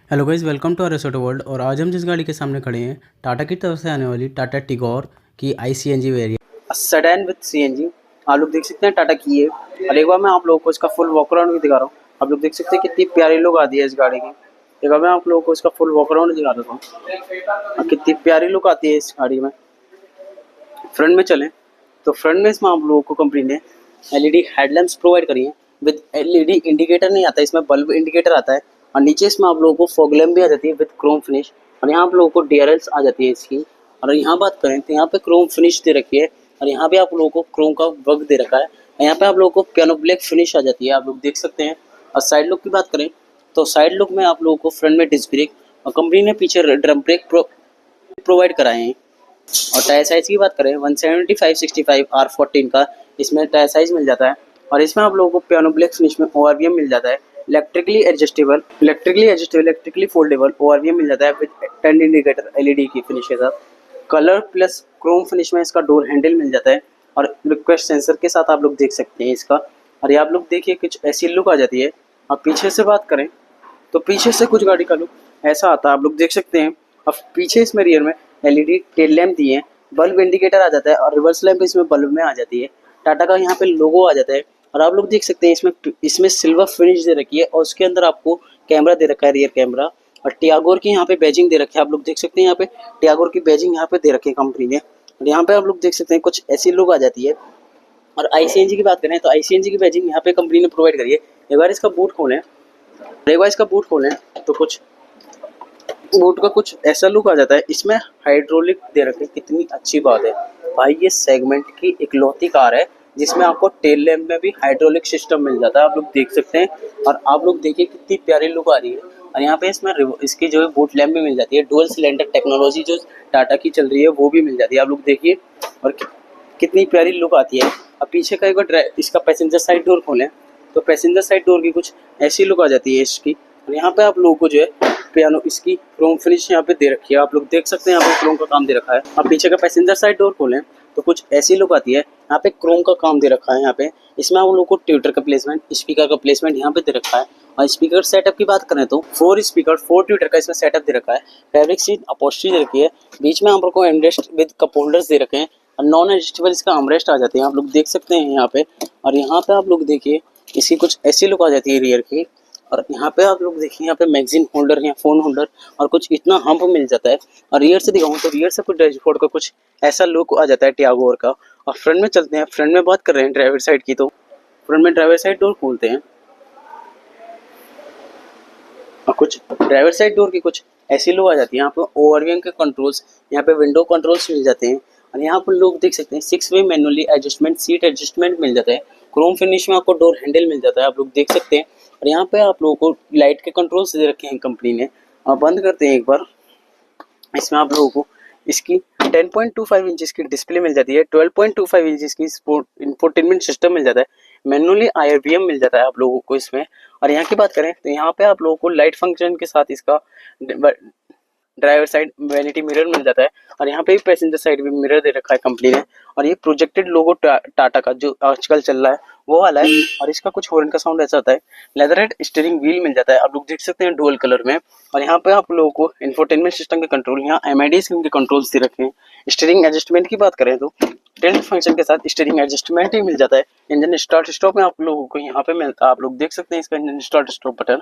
Hello guys, welcome to R S auto world. और आज हम जिस गाड़ी के सामने खड़े हैं, टाटा की तरफ से आने वाली टाटा टिगोर की ICNG variant sedan with CNG। आप लोग देख सकते हैं टाटा की है। और एक बार मैं आप लोगों को इसका फुल वॉक अराउंड भी दिखा रहा हूँ। आप लोग देख सकते हैं कितनी प्यारी लुक आती है इस गाड़ी की। एक बार मैं आप लोगों को इसका फुल वॉक अराउंड दिखा देता हूँ और कितनी प्यारी लुक आती है इस गाड़ी में। फ्रंट में चलें तो फ्रंट में इसमें आप लोगों को कंपनी ने LED हेडलैम्प्स प्रोवाइड करी है। विद LED इंडिकेटर नहीं आता, इसमें बल्ब इंडिकेटर आता है। और नीचे इसमें आप लोगों को फॉग लैम्प भी आ जाती है विद क्रोम फिनिश। और यहाँ आप लोगों को DRLs आ जाती है इसकी। और यहाँ बात करें तो यहाँ पे क्रोम फिनिश दे रखी है। और यहाँ पे आप लोगों को क्रोम का वर्क दे रखा है। यहाँ पे आप लोगों को पियानो ब्लैक फिनिश आ जाती है, आप लोग देख सकते हैं। और साइड लुक की बात करें तो साइड लुक में आप लोगों को फ्रंट में डिस्क ब्रेक और कंपनी ने पीछे ड्रम ब्रेक प्रोवाइड कराए हैं। और टायर साइज़ की बात करें 175/65 R14 का इसमें टायर साइज़ मिल जाता है। और इसमें आप लोगों को पियानो ब्लैक फिनिश में ORVM मिल जाता है। इलेक्ट्रिकली फोल्डेबल ORVM मिल जाता है विद टर्न इंडिकेटर LED की फिनिश के साथ। कलर प्लस क्रोम फिनिश में इसका डोर हैंडल मिल जाता है। और रिक्वेस्ट सेंसर के साथ आप लोग देख सकते हैं इसका। और ये आप लोग देखिए कुछ ऐसी लुक आ जाती है। और पीछे से बात करें तो पीछे से कुछ गाड़ी का लुक ऐसा आता है, आप लोग देख सकते हैं। अब पीछे इसमें रियर में LED टेल लैम्प दिए हैं, बल्ब इंडिकेटर आ जाता है और रिवर्स लैम्प इसमें बल्ब में आ जाती है। टाटा का यहाँ पे लोगो आ जाता है। और आप लोग देख सकते हैं इसमें सिल्वर फिनिश दे रखी है और उसके अंदर आपको कैमरा दे रखा है, रियर कैमरा। और टियागोर की यहाँ पे बैजिंग दे रखी है, आप लोग देख सकते हैं। यहाँ पे टियागोर की बैजिंग यहाँ पे दे रखी है कंपनी ने। और यहाँ पे आप लोग देख सकते हैं कुछ ऐसी लुक आ जाती है। और ICNG की बात करें तो ICNG की बैजिंग यहाँ पे कंपनी ने प्रोवाइड करी है। एक बार इसका बूट खोलें तो कुछ बूट का कुछ ऐसा लुक आ जाता है। इसमें हाइड्रोलिक दे रखे, कितनी अच्छी बात है भाई। ये सेगमेंट की इकलौती कार है जिसमें आपको टेल लैम्प में भी हाइड्रोलिक सिस्टम मिल जाता है, आप लोग देख सकते हैं। और आप लोग देखिए कितनी प्यारी लुक आ रही है। और यहाँ पे इसमें इसकी जो है बूट लैम्प भी मिल जाती है। डुअल सिलेंडर टेक्नोलॉजी जो टाटा की चल रही है वो भी मिल जाती है, आप लोग देखिए। और कितनी प्यारी लुक आती है। अब पीछे का एक बार इसका पैसेंजर साइड डोर खोलें तो पैसेंजर साइड डोर की कुछ ऐसी लुक आ जाती है इसकी। और यहाँ पे आप लोगों को जो है पियानो इसकी क्रोम फिनिश यहाँ पे दे रखी है, आप लोग देख सकते हैं। यहाँ पे क्रोम का काम दे रखा है। अब पीछे का पैसेंजर साइड डोर खोलें तो कुछ ऐसी लुक आती है। यहाँ पे क्रोम का काम दे रखा है। यहाँ पे इसमें आप लोगों को ट्विटर का प्लेसमेंट, स्पीकर का प्लेसमेंट यहाँ पे दे रखा है। और स्पीकर सेटअप की बात करें तो 4 स्पीकर 4 ट्विटर का इसमें सेटअप दे रखा है। फैब्रिक सीट अपॉस्ट्री दे रखी है। बीच में आप लोग को एमरेस्ट विद कप होल्डर्स दे रखे हैं। और नॉन एडजस्टेबल इसका आर्मरेस्ट आ जाते हैं, आप लोग देख सकते हैं यहाँ पे। और यहाँ पे आप लोग देखिए इसकी कुछ ऐसी लुक आ जाती है रियर की। और यहाँ पे आप लोग देखिए यहाँ पे मैगजीन होल्डर या फोन होल्डर और कुछ इतना हम्प मिल जाता है। और रियर से दिखाऊं तो रियर से कुछ डैशबोर्ड का कुछ ऐसा लुक आ जाता है टियागोर का। और फ्रंट में चलते हैं, फ्रंट में बात कर रहे हैं ड्राइवर साइड की तो फ्रंट में ड्राइवर साइड डोर खोलते हैं और कुछ ड्राइवर साइड डोर की कुछ ऐसी लुक आ जाती है। यहाँ पे ORVM के कंट्रोल्स, यहाँ पे विंडो कंट्रोल्स मिल जाते हैं। और यहाँ पर लोग देख सकते हैं 6 वे मैनुअली एडजस्टमेंट, सीट एडजस्टमेंट मिल जाता है। क्रोम फिनिश में आपको डोर हैंडल मिल जाता है, आप लोग देख सकते हैं। और यहाँ पे आप लोगों को लाइट के कंट्रोल्स दे रखे हैं कंपनी ने। और बंद करते हैं एक बार, इसमें आप लोगों को इसकी 10.25 इंचेस की डिस्प्ले मिल जाती है। 12.25 इंचेस की स्पोर्ट इंफोटेनमेंट सिस्टम मिल जाता है। मैनुअली IRVM मिल जाता है आप लोगों को इसमें। और यहाँ की बात करें तो यहाँ पे आप लोगों को लाइट फंक्शन के साथ इसका ड्राइवर साइड वैनिटी मिरर मिल जाता है। और यहाँ पे भी पैसेंजर साइड भी मिरर दे रखा है कंपनी ने। और ये प्रोजेक्टेड लोगो टाटा का जो आजकल चल रहा है वो वाला है। और इसका कुछ हॉर्न का साउंड ऐसा आता है। लेदरहेड स्टीयरिंग व्हील मिल जाता है, आप लोग देख सकते हैं डुअल कलर में। और यहाँ पे आप लोगों को इंफोटेनमेंट सिस्टम के कंट्रोल, यहाँ MID स्क्रीन के कंट्रोल्स दे रखे हैं। स्टीयरिंग एडजस्टमेंट की बात करें तो टिल्ट फंक्शन के साथ स्टीयरिंग एडजस्टमेंट ही मिल जाता है। इंजन स्टार्ट स्टॉप में आप लोगों को यहाँ पे मिलता है, आप लोग देख सकते हैं इसका इंजन स्टार्ट स्टॉप बटन।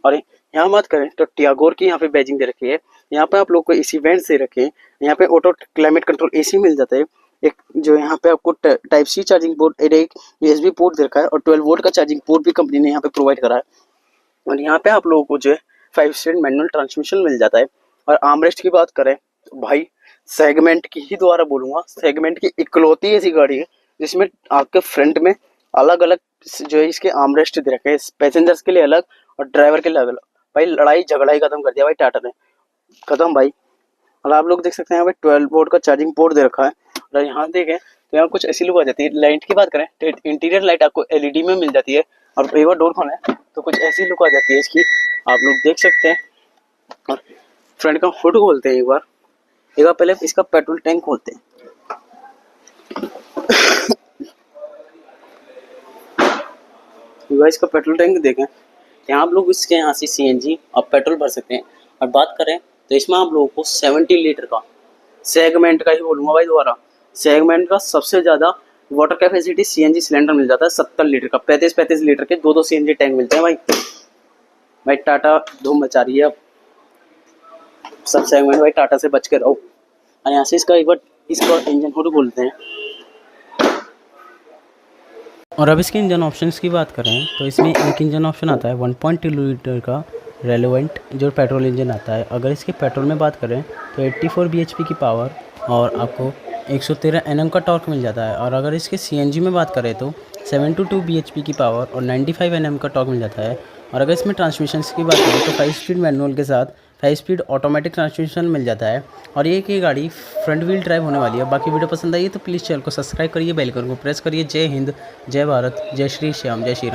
और यहाँ बात करें तो टियागोर की यहाँ पे बैजिंग दे रखी है। यहाँ पे आप लोग को AC वेंट्स दे रखे हैं। यहाँ पे ऑटो क्लाइमेट कंट्रोल AC मिल जाता है। एक जो यहाँ पे आपको टाइप C चार्जिंग पोर्ट, एक USB पोर्ट दे रखा है। और 12 वोल्ट का चार्जिंग पोर्ट भी कंपनी ने यहाँ पे प्रोवाइड करा है। और यहाँ पे आप लोगों को जो है 5 स्पीड मैनुअल ट्रांसमिशन मिल जाता है। और आर्मरेस्ट की बात करें तो भाई सेगमेंट की ही दोबारा बोलूंगा, सेगमेंट की इकलौती ऐसी गाड़ी है जिसमें आपके फ्रंट में अलग अलग जो है इसके आर्मरेस्ट दे रखे हैं, पैसेंजर्स के लिए अलग और ड्राइवर के लिए अलग। भाई लड़ाई झगड़ा ही खत्म कर दिया भाई टाटा ने, खत्म भाई। और आप लोग देख सकते हैं यहाँ पे 12 वोल्ट का चार्जिंग पोर्ट दे रखा है। और यहाँ देखें तो यहाँ कुछ ऐसी लुक आ जाती है। लाइट की बात करें तो इंटीरियर लाइट आपको LED में मिल जाती है। और एक बार डोर खोलें तो कुछ ऐसी लुक आ जाती है इसकी, आप लोग देख सकते हैं। और फ्रंट का हुड खोलते हैं एक बार पहले इसका पेट्रोल टैंक खोलते हैं। इसका पेट्रोल टैंक देखें यहाँ आप लोग इसके यहाँ से CNG और पेट्रोल भर सकते हैं। और बात करें तो इसमें आप लोगों को 70 लीटर का सेगमेंट का ही बोलूँगा भाई दोबारा, सेगमेंट का सबसे ज़्यादा वाटर कैपेसिटी CNG सिलेंडर मिल जाता है 70 लीटर का। 35-35 लीटर के 2-2 CNG टैंक मिलते हैं भाई टाटा धूम मचा रही है अब। सब सेगमेंट भाई टाटा से बच के रहो। और यहाँ से इसका एक बार इसका इंजन को बोलते हैं। और अब इसके इंजन ऑप्शंस की बात करें तो इसमें एक इंजन ऑप्शन आता है 1.2 लीटर का रेलेवेंट जो पेट्रोल इंजन आता है। अगर इसके पेट्रोल में बात करें तो 84 bhp की पावर और आपको 113 Nm का टॉर्क मिल जाता है। और अगर इसके CNG में बात करें तो 72 bhp की पावर और 95 Nm का टॉर्क मिल जाता है। और अगर इसमें ट्रांसमिशन की बात करें तो 5 स्पीड मैनुअल के साथ 5 स्पीड ऑटोमेटिक ट्रांसमिशन मिल जाता है। और ये गाड़ी फ्रंट व्हील ड्राइव होने वाली है। बाकी वीडियो पसंद आई है तो प्लीज़ चैनल को सब्सक्राइब करिए, बेल आइकन को प्रेस करिए। जय हिंद, जय भारत, जय श्री श्याम, जय श्री राम।